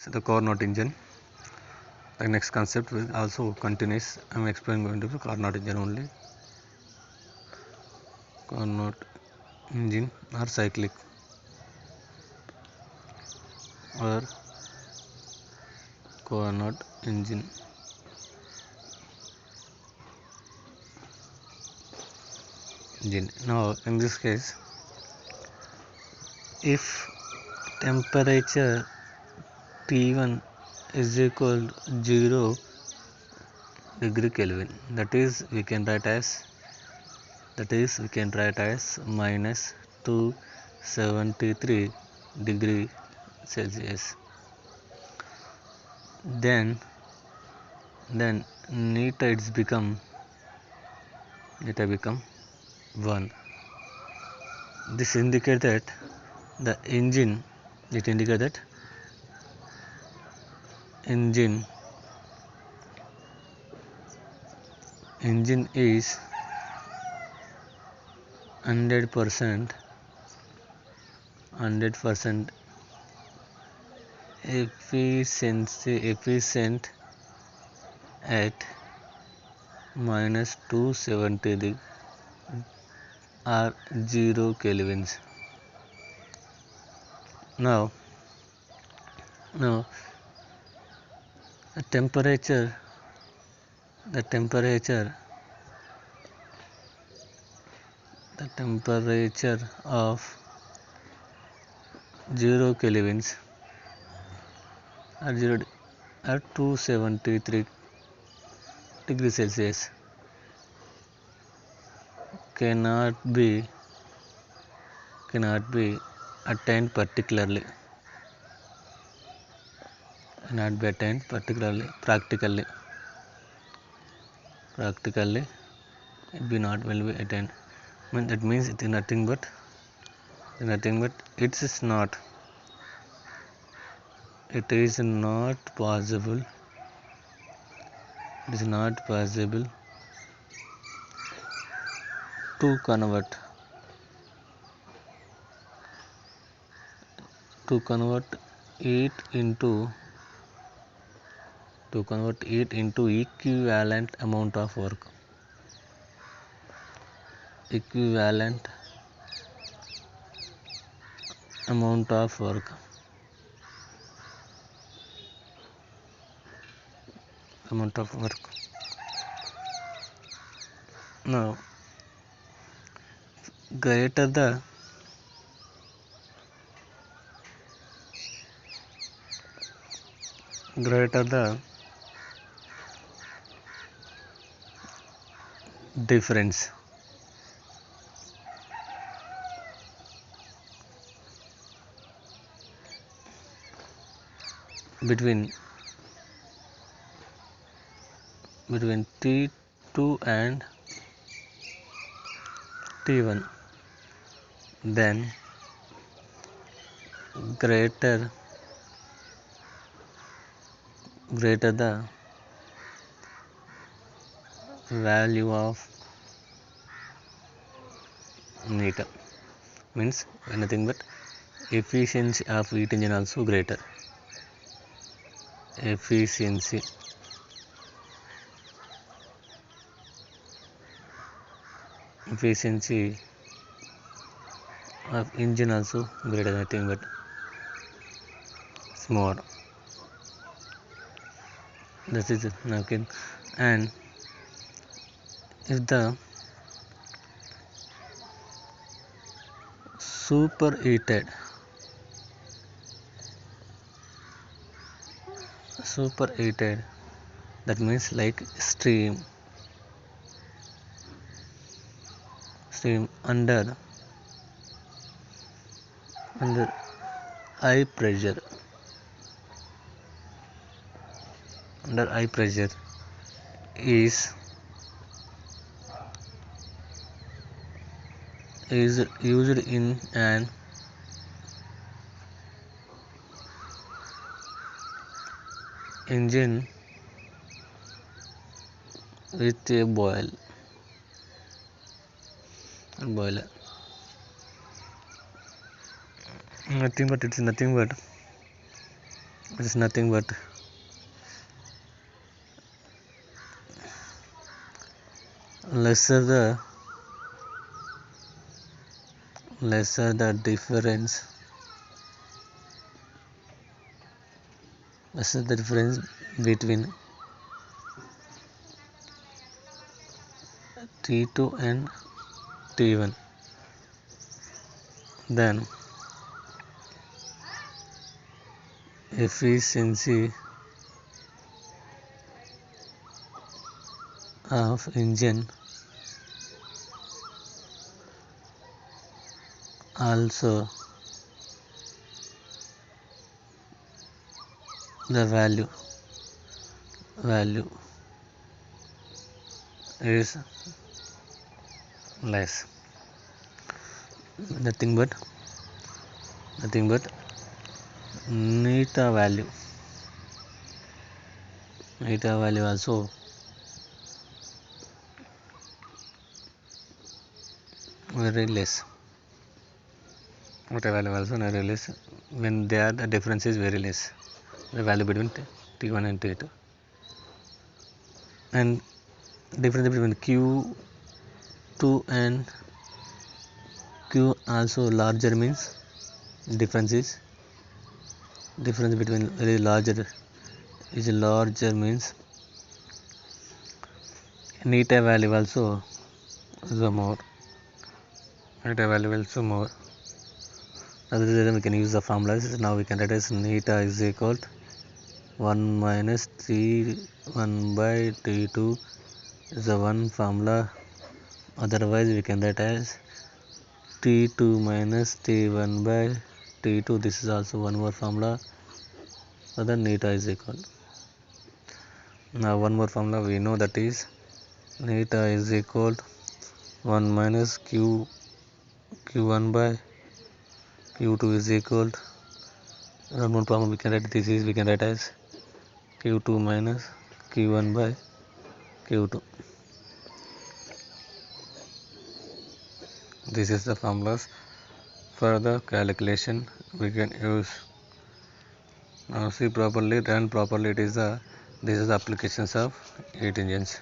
the Carnot engine. The next concept will also continues. I'm explaining going to the Carnot engine only. Carnot engine or cyclic or Carnot engine. Now in this case, if temperature T1 is equal to 0 degree Kelvin, that is we can write as minus 273 degree Celsius. Then neta become 1. This indicates that the engine engine is 100% efficient at minus 270 or 0 kelvins. Now the temperature of 0 kelvins or 273 degrees Celsius cannot be attained particularly, practically it be not will be attained. That means it is nothing but it is not possible to convert it into equivalent amount of work. Now greater the difference between T2 and T1, then greater the value of neta, means anything but efficiency of heat engine also greater. Efficiency of engine also greater than nothing but small. This is okay. And if the superheated that means like steam under high pressure is used in an engine with a boiler. Nothing but is nothing but lesser the difference between T2 and T1, then efficiency of engine also the value is less, nothing but neta value also very less. Neta value also very less when they are the difference is very less, the value between T1 and T2, and difference between Q2 and Q also larger means difference between very larger means neta value also the more. Neta value also more. Other than we can use the formulas. Now we can write as neta is equal to 1 minus T1 by T2 is the one formula. Otherwise we can write as T2 minus T1 by T2. This is also one more formula. So then neta is equal. Now one more formula we know, that is neta is equal to 1 minus Q1 by Q2 is equal to, one more formula we can write this is, we can write as Q2 minus Q1 by Q2. This is the formulas for the calculation we can use. Now see properly, run properly. This is the applications of heat engines.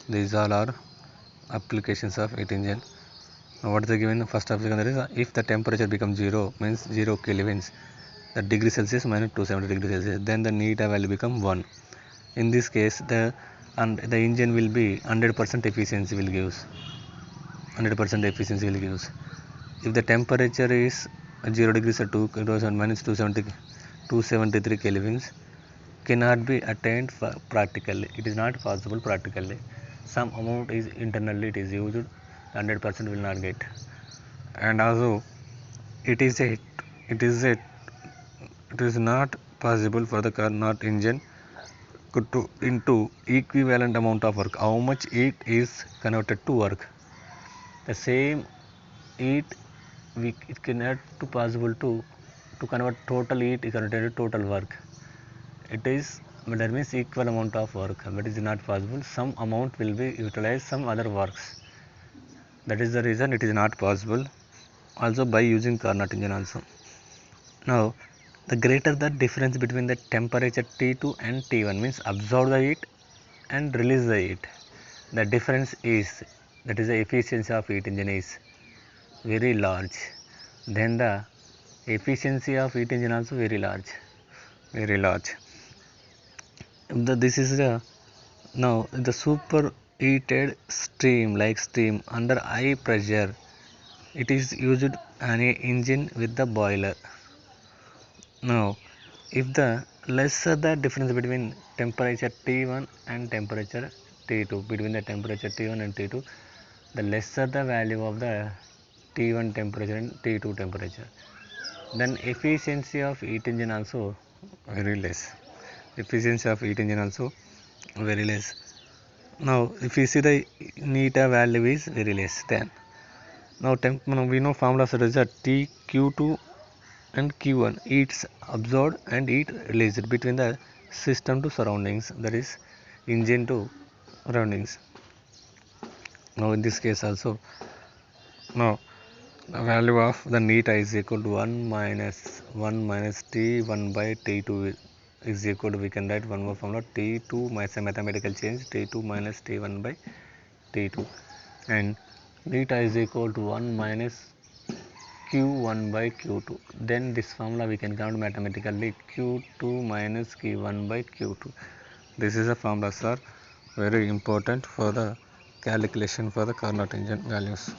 These all are applications of heat engine. Now what is the given? First application, that is if the temperature becomes 0, means 0 kelvins, the degree Celsius minus 270 degree Celsius, then the neta value become 1. In this case the engine will be 100% efficiency will gives. 100% efficiency will gives. If the temperature is 0 degrees or 2000 minus 273 kelvins, cannot be attained practically. It is not possible practically. Some amount is internally it is used, 100% will not get. And also it is not possible for the Carnot engine to into equivalent amount of work. How much heat is converted to work? The same heat it cannot to possible to convert total heat is converted to total work. It is, that means equal amount of work, but it is not possible. Some amount will be utilized some other works. That is the reason it is not possible. Also by using Carnot engine also. Now the greater the difference between the temperature T2 and T1, means absorb the heat and release the heat, the difference is, that is the efficiency of heat engine is very large, then the efficiency of heat engine also very large. This is the, now the superheated stream under high pressure, it is used on a engine with the boiler. Now if the lesser the difference between temperature T1 and temperature T2, between the temperature T1 and T2, the lesser the value of the T1 temperature and T2 temperature, then efficiency of heat engine also very less. Now if you see the neta value is very less, then now we know formula is that TQ2 and Q1, heat absorbed and heat released between the system to surroundings, that is engine to surroundings. Now in this case also, now the value of the neta is equal to 1 minus T1 by T2 is equal to, we can write one more formula, T2 minus a mathematical change, T2 minus T1 by T2, and beta is equal to 1 minus Q1 by Q2. Then this formula we can count mathematically, Q2 minus Q1 by Q2. This is a formula, sir, very important for the calculation for the Carnot engine values.